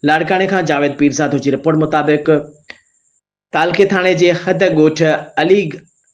लाड़काने खां जावेद पीरज़ाद जी रिपोर्ट मुताबिक़ तालके थाने जे हद ॻोठ अली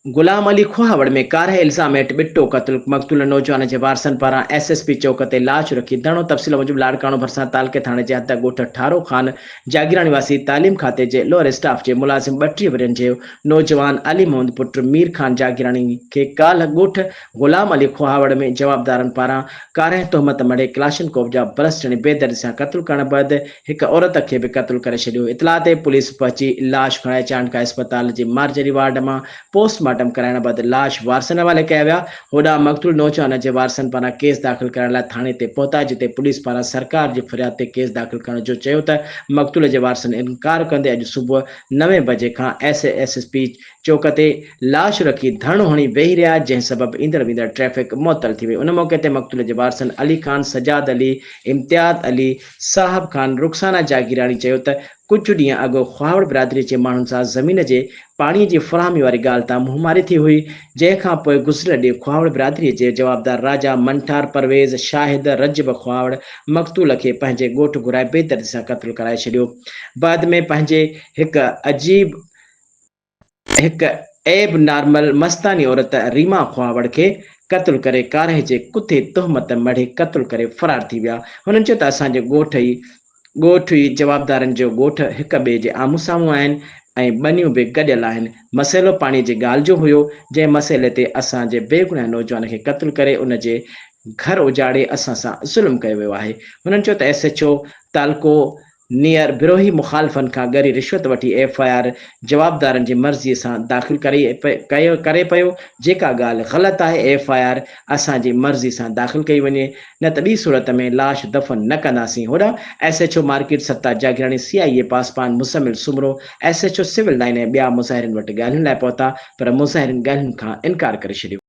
गुलाम अली खोहावड़ में कार इल्ज़ाम हेठि बिट्टो मक़तूल नौजवान जे वारसनि पारां SSP चौक ते लाश रखी धरणो। तफ़सील मूजिबि लाड़काणो भरिसां तालके थाणे जे हद ॻोठ ठारो ख़ान जागीराणी वासी तालीम खाते जे लोअर स्टाफ जे मुलाज़िम 32 वरियनि जो नौजवान अली मोहम्मद पुट मीर ख़ान जागीराणी खे काल्ह ॻोठ गुलाम अली खोहावड़ में जवाबदारनि पारां कारह तोहमत मढ़े क्लाशनकोफ जा बरस टिणी बेदर्दी सां क़त्ल करण बैदि हिक औरत खे बि क़त्ल करे छॾियो। इतला ते पुलिस पहुची लाश खणाए चांडका अस्पताल जे मार्जरी वार्ड मां पोस्टमार्टम कराइण बैदि लाश वारसनि हवाले कया विया। होॾां मक़तूल नौजवान जे वारसनि पारां केस दाख़िल करण लाइ थाणे ते पहुता, जिते पुलिस पारां सरकार जी फ़रियाद ते केस दाख़िल करण जो चयो त मक़तूल जे वारसनि इनकार कंदे अॼु सुबुह 9 बजे खां SSP चौक ते लाश रखी धरणो हणी वेही रहिया, जंहिं सबबि ईंदड़ वेंदड़ ट्रैफ़िक मुअतल थी वई। उन मौक़े ते मक़तूल जे वारसनि अली ख़ान, सजाद अली, इम्तियाज़ अली, साहिब ख़ान, रुख़साना जागीराणी चयो त कुझु ॾींहं अॻु ख़्वावड़ बिरादरी जे माण्हुनि सां ज़मीन जे पाणीअ जी फ़राहमी वारी ॻाल्हि तां मुंहमारी थी हुई, जंहिंखां पोइ गुज़िरियल ॾींहुं ख़्वावड़ बिरादरीअ जे जवाबदार राजा मंठार, परवेज़, शाहिद, रजब ख़्वावड़ मक़तूल खे पंहिंजे ॻोठ घुराए बेदर्दी सां क़त्ल कराए छॾियो। बाद में पंहिंजे हिक ऐब नॉर्मल मस्तानी औरत रीमा ख़्वावड़ खे क़त्ल करे कारह जे कुते तोहमत मढ़े क़त्ल करे फ़रार थी विया। हुननि चयो त असांजे ॻोठ ई जवाबदारनि जो ॻोठ हिक ॿिए जे आम्हूं साम्हूं आहिनि ऐं ॿनियूं बि गॾियल आहिनि। मसइलो पाणीअ जी ॻाल्हि जो हुयो, जंहिं मसइले ते असांजे बेगुनाह नौजवान खे क़त्ल करे उन जे घर उजाड़े असां सां ज़ुल्म कयो वियो आहे। हुननि चयो त SHO तालको नियर बिरोही मुखालफ़नि खां ॻरी रिश्वत वठी FIR जवाबदारनि जी मर्ज़ीअ सां दाख़िल करे पियो। जेका ॻाल्हि ग़लति आहे, FIR असांजी मर्ज़ी सां दाख़िल कई वञे, न त ॿी सूरत में लाश दफ़न न कंदासीं। होॾां SHO market Satta Jagirani CIA पासपान Muzammil Soomro SHO civil line ऐं ॿिया मुज़ाहिरनि वटि ॻाल्हियुनि लाइ पहुता, पर मुज़ाहिरनि ॻाल्हियुनि खां इनकार करे छॾियो।